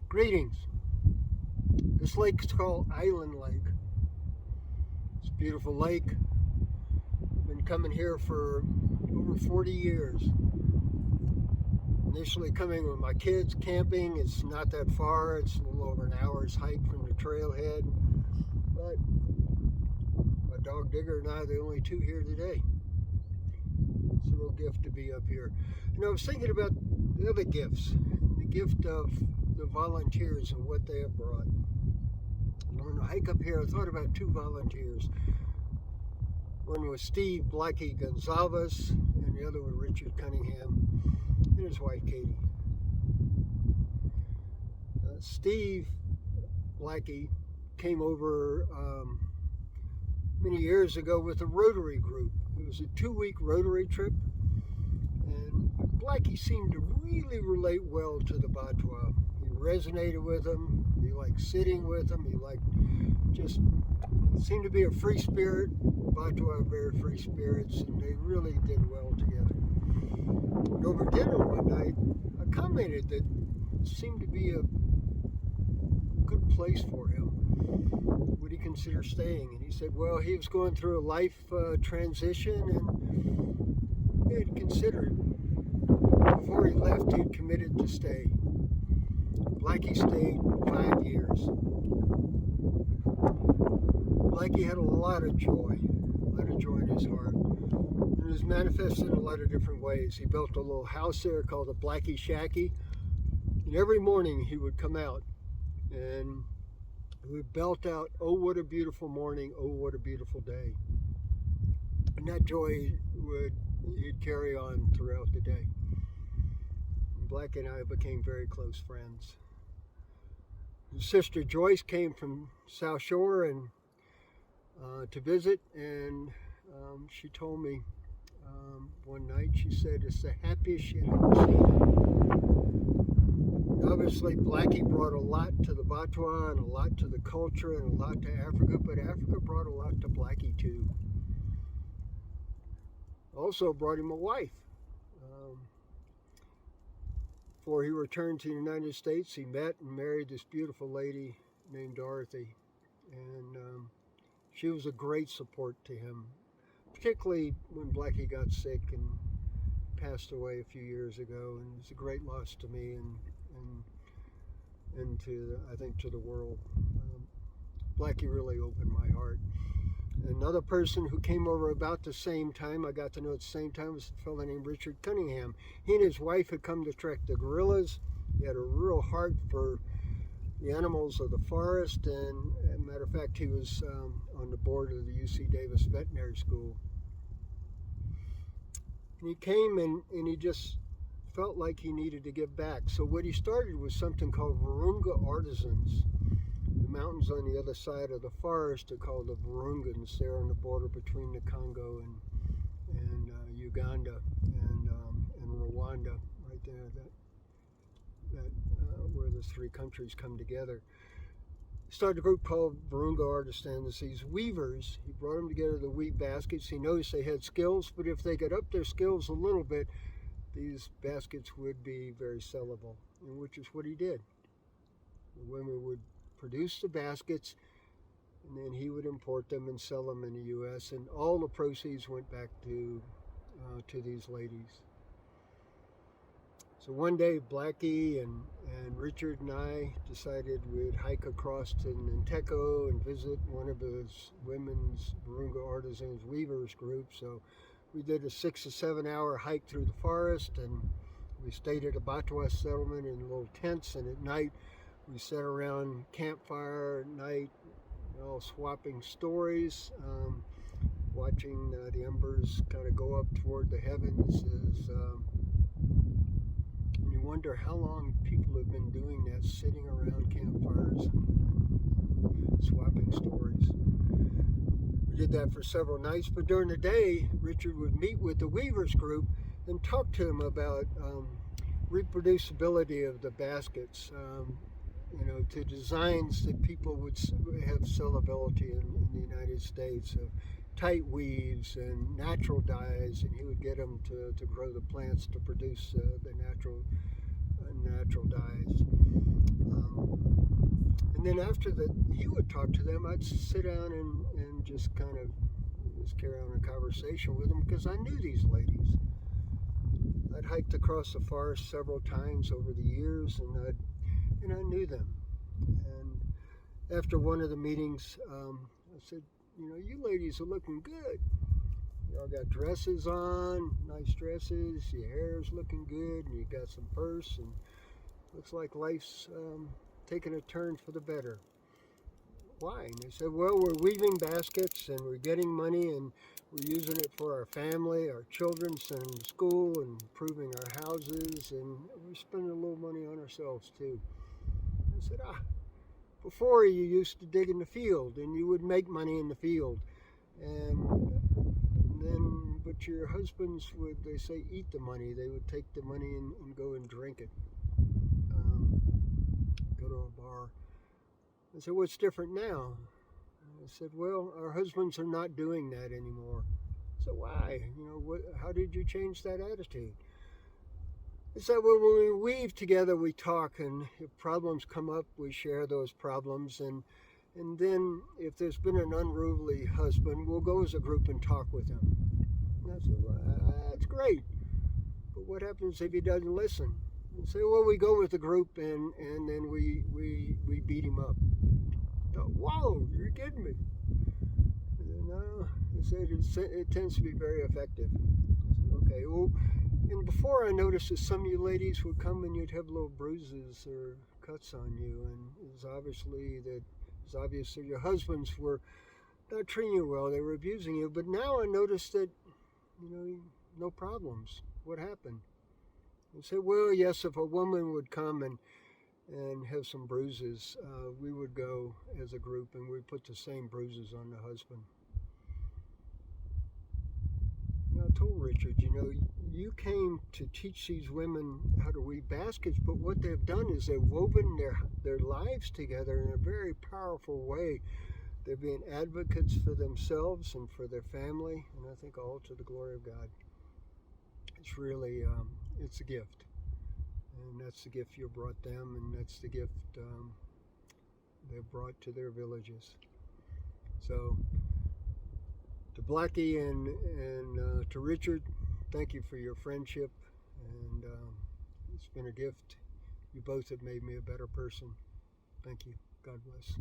Greetings. This lake is called Island Lake. It's a beautiful lake. Been coming here for over 40 years. Initially coming with my kids camping. It's not that far. It's a little over an hour's hike from the trailhead. But my dog Digger and I are the only two here today. It's a real gift to be up here. I was thinking about the other gifts. The gift of the volunteers and what they have brought. On the hike up here, I thought about two volunteers. One was Steve Blackie Gonsalves, and the other was Richard Cunningham and his wife Katie. Steve Blackie came over many years ago with a Rotary group. It was a 2-week Rotary trip, and Blackie seemed to really relate well to the Batwa. He resonated with them. He liked sitting with them. He liked just seemed to be a free spirit. Batwa are very free spirits, and they really did well together. And over dinner one night, I commented that it seemed to be a good place for him. Would he consider staying? And he said, well, he was going through a life transition, and he had considered. Before he left, he had committed to stay. Blackie stayed 5 years. Blackie had a lot of joy in his heart. It was manifested in a lot of different ways. He built a little house there called the Blackie Shacky, and every morning he would come out and he would belt out, "Oh, what a beautiful morning, oh, what a beautiful day." And that joy he'd carry on throughout the day. And Blackie and I became very close friends. His sister Joyce came from South Shore and to visit, and she told me one night, she said, it's the happiest she had ever seen. Obviously, Blackie brought a lot to the Batwa and a lot to the culture and a lot to Africa, but Africa brought a lot to Blackie too. Also brought him a wife. Before he returned to the United States, he met and married this beautiful lady named Dorothy, and she was a great support to him, particularly when Blackie got sick and passed away a few years ago. And it's a great loss to me and to, I think, to the world. Blackie really opened my heart. Another person who came over about the same time, I got to know at the same time, was a fellow named Richard Cunningham. He and his wife had come to trek the gorillas. He had a real heart for the animals of the forest, and as a matter of fact, he was on the board of the UC Davis Veterinary School. And he came and he just felt like he needed to give back. So what he started was something called Virunga Artisans. The mountains on the other side of the forest are called the Virungans. They're on the border between the Congo and Uganda and Rwanda, right there. That where the three countries come together. He started a group called Virunga Artisans. These weavers, he brought them together to weave baskets. He noticed they had skills, but if they could up their skills a little bit, these baskets would be very sellable, and which is what he did. The women would produce the baskets, and then he would import them and sell them in the U.S., and all the proceeds went back to these ladies. So one day, Blackie and Richard and I decided we'd hike across to Nanteco and visit one of his women's Virunga Artisans Weavers group. So we did a 6 to 7 hour hike through the forest, and we stayed at a Batwa settlement in little tents, and at night we sat around campfire at night, all swapping stories, watching the embers kind of go up toward the heavens. And you wonder how long people have been doing that, sitting around campfires and swapping stories. We did that for several nights, but during the day, Richard would meet with the Weavers group and talk to them about reproducibility of the baskets, to designs that people would have sellability in the United States, of tight weaves and natural dyes, and he would get them to grow the plants to produce the natural dyes. And then after that, he would talk to them. I'd sit down and just kind of just carry on a conversation with them because I knew these ladies. I'd hiked across the forest several times over the years, and I knew them. And after one of the meetings, I said, you ladies are looking good. Y'all got dresses on, nice dresses. Your hair's looking good, and you got some purse, and looks like life's taking a turn for the better. Why? And they said, well, we're weaving baskets, and we're getting money, and we're using it for our family, our children, sending them to school, and improving our houses, and we're spending a little money on ourselves too. I said, before you used to dig in the field, and you would make money in the field, and then, but your husbands would, they say, eat the money. They would take the money and go and drink it, go to a bar. I said, what's different now? I said, well, our husbands are not doing that anymore. I said, why? How did you change that attitude? He said, well, when we weave together, we talk, and if problems come up, we share those problems, and then if there's been an unruly husband, we'll go as a group and talk with him. And I said, well, that's great, but what happens if he doesn't listen? And say, well, we go with the group, and then we beat him up. I thought, whoa, you're kidding me. No, he said it tends to be very effective. I said, okay, well, and before I noticed that some of you ladies would come and you'd have little bruises or cuts on you, and it was obvious that your husbands were not treating you well, they were abusing you. But now I noticed that, no problems. What happened? I said, well, yes, if a woman would come and have some bruises, we would go as a group and we'd put the same bruises on the husband. I told Richard, you came to teach these women how to weave baskets, but what they've done is they've woven their lives together in a very powerful way. They're being advocates for themselves and for their family, and I think all to the glory of God. It's really, it's a gift. And that's the gift you brought them, and that's the gift they've brought to their villages. So, to Blackie and to Richard, thank you for your friendship, and it's been a gift. You both have made me a better person. Thank you. God bless.